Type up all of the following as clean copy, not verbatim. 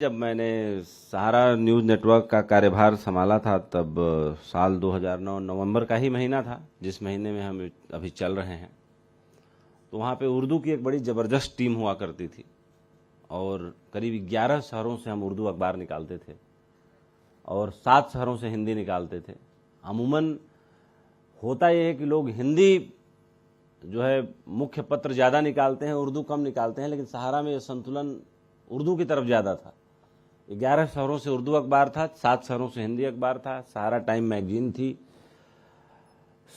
जब मैंने सहारा news network का कार्यभार संभाला था तब साल 2009 नवंबर का ही महीना था, जिस महीने में हम अभी चल रहे हैं। तो वहाँ पे उर्दू की एक बड़ी ज़बरदस्त टीम हुआ करती थी और करीब 11 शहरों से हम उर्दू अखबार निकालते थे और 7 शहरों से हिंदी निकालते थे। अमूमन होता ये है कि लोग हिंदी जो है मुख्य पत्र ज़्यादा निकालते हैं, उर्दू कम निकालते हैं, लेकिन सहारा में ये संतुलन उर्दू की तरफ ज़्यादा था। 11 शहरों से उर्दू अखबार था, 7 शहरों से हिंदी अखबार था, सहारा टाइम मैगजीन थी,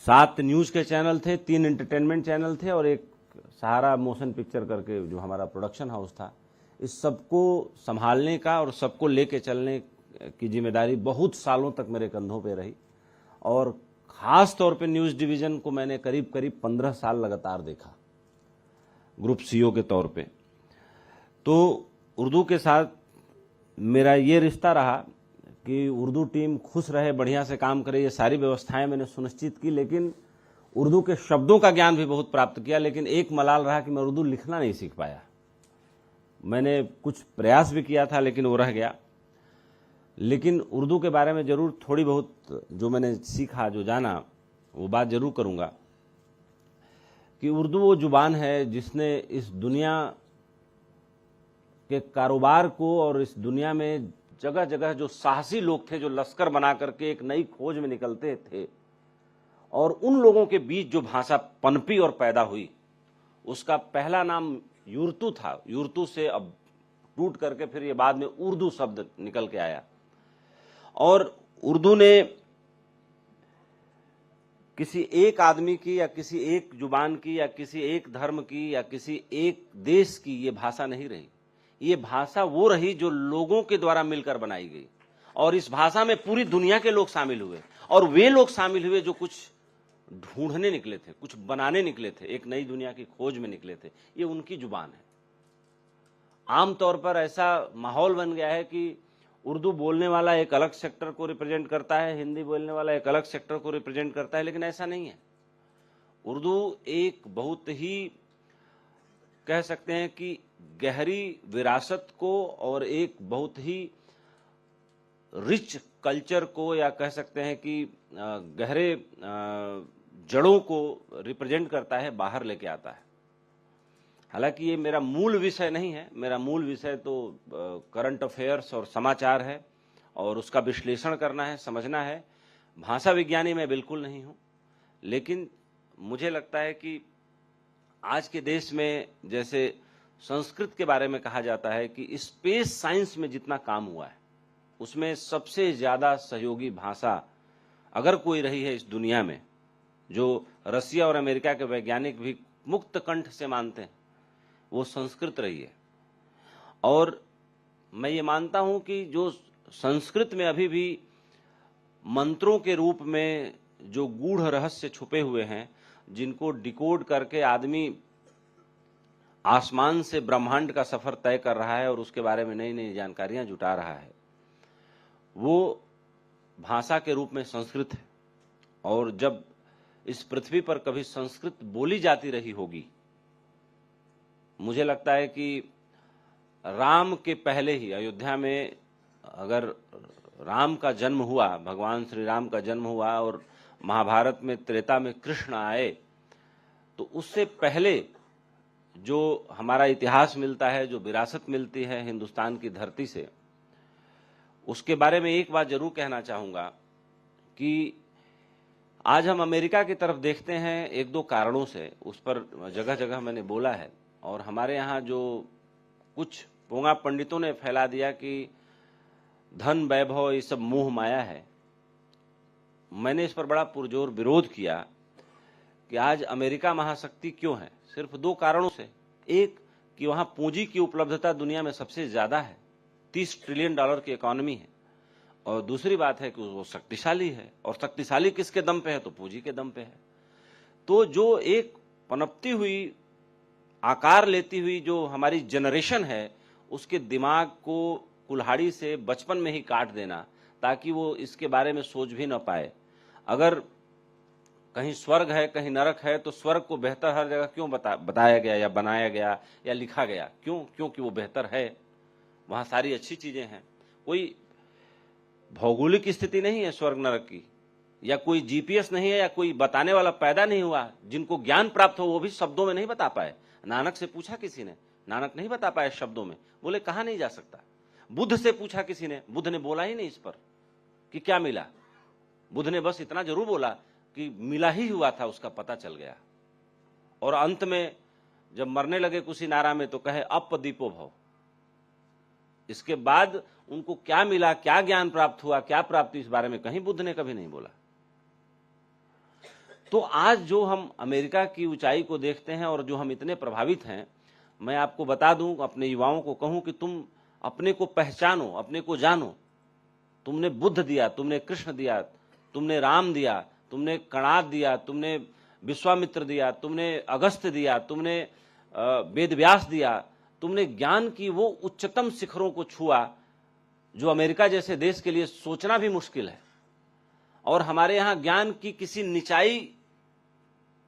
7 न्यूज़ के चैनल थे, 3 एंटरटेनमेंट चैनल थे और एक सहारा मोशन पिक्चर करके जो हमारा प्रोडक्शन हाउस था। इस सबको संभालने का और सबको लेके चलने की जिम्मेदारी बहुत सालों तक मेरे कंधों पे रही और ख़ास तौर पे न्यूज़ डिवीज़न को मैंने करीब करीब 15 साल लगातार देखा ग्रुप सीईओ के तौर पे। तो उर्दू के साथ मेरा ये रिश्ता रहा कि उर्दू टीम खुश रहे, बढ़िया से काम करे, ये सारी व्यवस्थाएं मैंने सुनिश्चित की, लेकिन उर्दू के शब्दों का ज्ञान भी बहुत प्राप्त किया। लेकिन एक मलाल रहा कि मैं उर्दू लिखना नहीं सीख पाया। मैंने कुछ प्रयास भी किया था लेकिन वो रह गया। लेकिन उर्दू के बारे में ज़रूर थोड़ी बहुत जो मैंने सीखा, जो जाना, वो बात ज़रूर करूँगा कि उर्दू वो जुबान है जिसने इस दुनिया के कारोबार को और इस दुनिया में जगह जगह जो साहसी लोग थे, जो लश्कर बना करके एक नई खोज में निकलते थे, और उन लोगों के बीच जो भाषा पनपी और पैदा हुई, उसका पहला नाम युर्तू था। युर्तू से अब टूट करके फिर ये बाद में उर्दू शब्द निकल के आया। और उर्दू ने किसी एक आदमी की या किसी एक जुबान की या किसी एक धर्म की या किसी एक देश की ये भाषा नहीं रही। ये भाषा वो रही जो लोगों के द्वारा मिलकर बनाई गई, और इस भाषा में पूरी दुनिया के लोग शामिल हुए, और वे लोग शामिल हुए जो कुछ ढूंढने निकले थे, कुछ बनाने निकले थे, एक नई दुनिया की खोज में निकले थे। ये उनकी जुबान है। आमतौर पर ऐसा माहौल बन गया है कि उर्दू बोलने वाला एक अलग सेक्टर को रिप्रेजेंट करता है, हिंदी बोलने वाला एक अलग सेक्टर को रिप्रेजेंट करता है, लेकिन ऐसा नहीं है। उर्दू एक बहुत ही, कह सकते हैं कि गहरी विरासत को और एक बहुत ही रिच कल्चर को, या कह सकते हैं कि गहरे जड़ों को रिप्रेजेंट करता है, बाहर लेके आता है। हालांकि ये मेरा मूल विषय नहीं है। मेरा मूल विषय तो करंट अफेयर्स और समाचार है और उसका विश्लेषण करना है, समझना है। भाषा विज्ञानी मैं बिल्कुल नहीं हूँ, लेकिन मुझे लगता है कि आज के देश में जैसे संस्कृत के बारे में कहा जाता है कि स्पेस साइंस में जितना काम हुआ है, उसमें सबसे ज़्यादा सहयोगी भाषा अगर कोई रही है इस दुनिया में, जो रसिया और अमेरिका के वैज्ञानिक भी मुक्त कंठ से मानते हैं, वो संस्कृत रही है। और मैं ये मानता हूं कि जो संस्कृत में अभी भी मंत्रों के रूप में जो गूढ़ रहस्य छुपे हुए हैं, जिनको डिकोड करके आदमी आसमान से ब्रह्मांड का सफर तय कर रहा है और उसके बारे में नई नई जानकारियां जुटा रहा है, वो भाषा के रूप में संस्कृत है। और जब इस पृथ्वी पर कभी संस्कृत बोली जाती रही होगी, मुझे लगता है कि राम के पहले ही अयोध्या में अगर राम का जन्म हुआ, भगवान श्री राम का जन्म हुआ और महाभारत में त्रेता में कृष्ण आए, तो उससे पहले जो हमारा इतिहास मिलता है, जो विरासत मिलती है हिंदुस्तान की धरती से, उसके बारे में एक बात जरूर कहना चाहूँगा कि आज हम अमेरिका की तरफ देखते हैं एक दो कारणों से, उस पर जगह जगह मैंने बोला है। और हमारे यहाँ जो कुछ पोंगा पंडितों ने फैला दिया कि धन वैभव ये सब मोह माया है, मैंने इस पर बड़ा पुरजोर विरोध किया कि आज अमेरिका महाशक्ति क्यों है। सिर्फ 2 कारणों से। एक कि वहाँ पूंजी की उपलब्धता दुनिया में सबसे ज़्यादा है, $30 ट्रिलियन की इकोनॉमी है, और दूसरी बात है कि वो शक्तिशाली है, और शक्तिशाली किसके दम पे है, तो पूंजी के दम पे है। तो जो एक पनपती हुई, आकार लेती हुई जो हमारी जनरेशन है, उसके दिमाग को कुल्हाड़ी से बचपन में ही काट देना, ताकि वो इसके बारे में सोच भी न पाए। अगर कहीं स्वर्ग है, कहीं नरक है, तो स्वर्ग को बेहतर हर जगह क्यों बताया गया या बनाया गया या लिखा गया? क्यों? क्योंकि वो बेहतर है। वहां सारी अच्छी चीजें हैं। कोई भौगोलिक स्थिति नहीं है स्वर्ग नरक की, या कोई जीपीएस नहीं है, या कोई बताने वाला पैदा नहीं हुआ। जिनको ज्ञान प्राप्त हो वो भी शब्दों में नहीं बता पाए। नानक से पूछा किसी ने, नानक नहीं बता पाए शब्दों में, बोले कहा नहीं जा सकता। बुद्ध से पूछा किसी ने, बुद्ध ने बोला ही नहीं इस पर कि क्या मिला। बुद्ध ने बस इतना जरूर बोला कि मिला ही हुआ था, उसका पता चल गया। और अंत में जब मरने लगे कुशीनारा में तो कहे अपदीपो भव। इसके बाद उनको क्या मिला, क्या ज्ञान प्राप्त हुआ, क्या प्राप्ति, इस बारे में कहीं बुद्ध ने कभी नहीं बोला। तो आज जो हम अमेरिका की ऊंचाई को देखते हैं और जो हम इतने प्रभावित हैं, मैं आपको बता दूं, अपने युवाओं को कहूं कि तुम अपने को पहचानो, अपने को जानो। तुमने बुद्ध दिया, तुमने कृष्ण दिया, तुमने राम दिया, तुमने कणाद दिया, तुमने विश्वामित्र दिया, तुमने अगस्त्य दिया, तुमने वेदव्यास दिया, तुमने ज्ञान की वो उच्चतम शिखरों को छुआ जो अमेरिका जैसे देश के लिए सोचना भी मुश्किल है। और हमारे यहां ज्ञान की किसी निचाई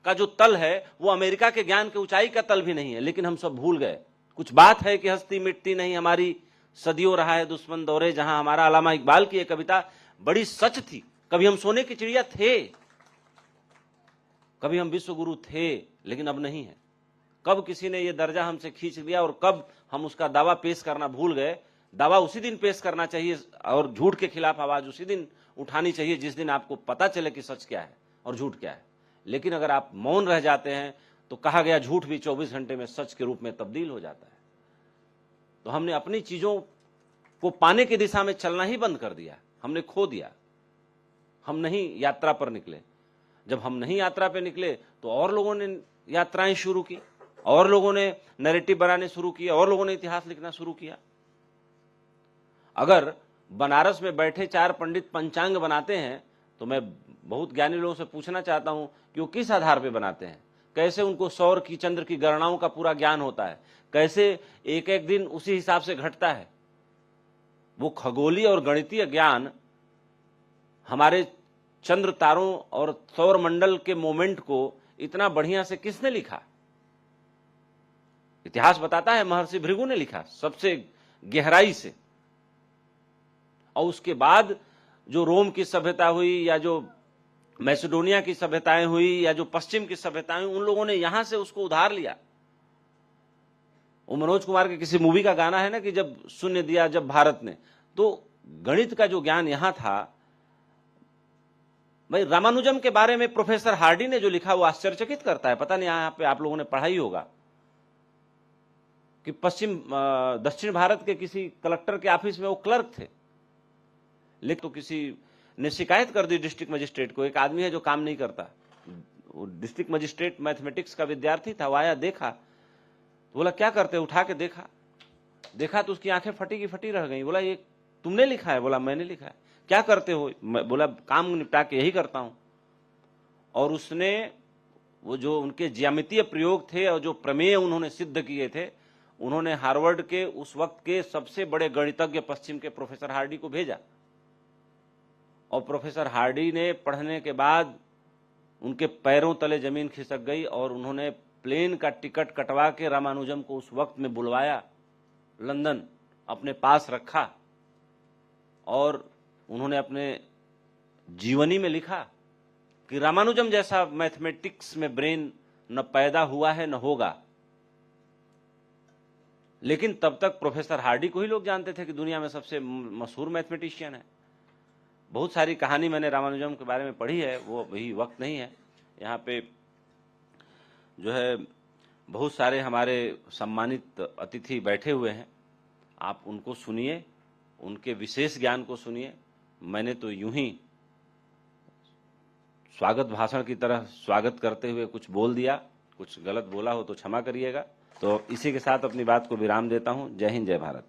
का जो तल है वो अमेरिका के ज्ञान के ऊंचाई का तल भी नहीं है, लेकिन हम सब भूल गए। कुछ बात है कि हस्ती मिटती नहीं हमारी, सदियों रहा है दुश्मन दौरे जहां। हमारा अल्लामा इकबाल की एक कविता बड़ी सच थी। कभी हम सोने की चिड़िया थे, कभी हम विश्वगुरु थे, लेकिन अब नहीं है। कब किसी ने यह दर्जा हमसे खींच लिया और कब हम उसका दावा पेश करना भूल गए। दावा उसी दिन पेश करना चाहिए और झूठ के खिलाफ आवाज उसी दिन उठानी चाहिए जिस दिन आपको पता चले कि सच क्या है और झूठ क्या है। लेकिन अगर आप मौन रह जाते हैं तो कहा गया झूठ भी 24 घंटे में सच के रूप में तब्दील हो जाता है। तो हमने अपनी चीजों को पाने की दिशा में चलना ही बंद कर दिया, हमने खो दिया। हम नहीं यात्रा पर निकले। जब हम नहीं यात्रा पर निकले तो और लोगों ने यात्राएं शुरू की, और लोगों ने नैरेटिव बनाने शुरू किए, और लोगों ने इतिहास लिखना शुरू किया। अगर बनारस में बैठे 4 पंडित पंचांग बनाते हैं तो मैं बहुत ज्ञानी लोगों से पूछना चाहता हूं कि वो किस आधार पर बनाते हैं, कैसे उनको सौर की चंद्र की गणनाओं का पूरा ज्ञान होता है, कैसे एक एक दिन उसी हिसाब से घटता है। वो खगोलीय और गणितीय ज्ञान हमारे चंद्र तारों और सौर मंडल के मोमेंट को इतना बढ़िया से किसने लिखा? इतिहास बताता है महर्षि भृगु ने लिखा सबसे गहराई से। और उसके बाद जो रोम की सभ्यता हुई, या जो मैसेडोनिया की सभ्यताएं हुई, या जो पश्चिम की सभ्यताएं, उन लोगों ने यहां से उसको उधार लिया। वो मनोज कुमार के किसी मूवी का गाना है ना कि जब शून्य दिया जब भारत ने, तो गणित का जो ज्ञान यहां था। भाई रामानुजम के बारे में प्रोफेसर हार्डी ने जो लिखा वो आश्चर्यचकित करता है। पता नहीं यहां पे आप लोगों ने पढ़ा ही होगा कि दक्षिण भारत के किसी कलेक्टर के ऑफिस में वो क्लर्क थे, लेकिन तो किसी ने शिकायत कर दी डिस्ट्रिक्ट मजिस्ट्रेट को। एक आदमी है जो काम नहीं करता, वो डिस्ट्रिक्ट मजिस्ट्रेट मैथमेटिक्स का विद्यार्थी था। वो आया, देखा, तो बोला क्या करते? उठा के देखा तो उसकी आंखें फटी की फटी रह गई। बोला ये तुमने लिखा है? बोला मैंने लिखा है। क्या करते हो? बोला काम निपटा के यही करता हूं। और उसने वो जो उनके ज्यामितीय प्रयोग थे और जो प्रमेय उन्होंने सिद्ध किए थे, उन्होंने हार्वर्ड के उस वक्त के सबसे बड़े गणितज्ञ पश्चिम के प्रोफेसर हार्डी को भेजा। और प्रोफेसर हार्डी ने पढ़ने के बाद उनके पैरों तले जमीन खिसक गई और उन्होंने प्लेन का टिकट कटवा के रामानुजम को उस वक्त में बुलवाया, लंदन अपने पास रखा, और उन्होंने अपने जीवनी में लिखा कि रामानुजम जैसा मैथमेटिक्स में ब्रेन न पैदा हुआ है न होगा। लेकिन तब तक प्रोफेसर हार्डी को ही लोग जानते थे कि दुनिया में सबसे मशहूर मैथमेटिशियन है। बहुत सारी कहानी मैंने रामानुजम के बारे में पढ़ी है, वो अभी वक्त नहीं है। यहाँ पे जो है बहुत सारे हमारे सम्मानित अतिथि बैठे हुए हैं, आप उनको सुनिए, उनके विशेष ज्ञान को सुनिए। मैंने तो यूं ही स्वागत भाषण की तरह स्वागत करते हुए कुछ बोल दिया, कुछ गलत बोला हो तो क्षमा करिएगा। तो इसी के साथ अपनी बात को विराम देता हूं। जय हिंद, जय भारत।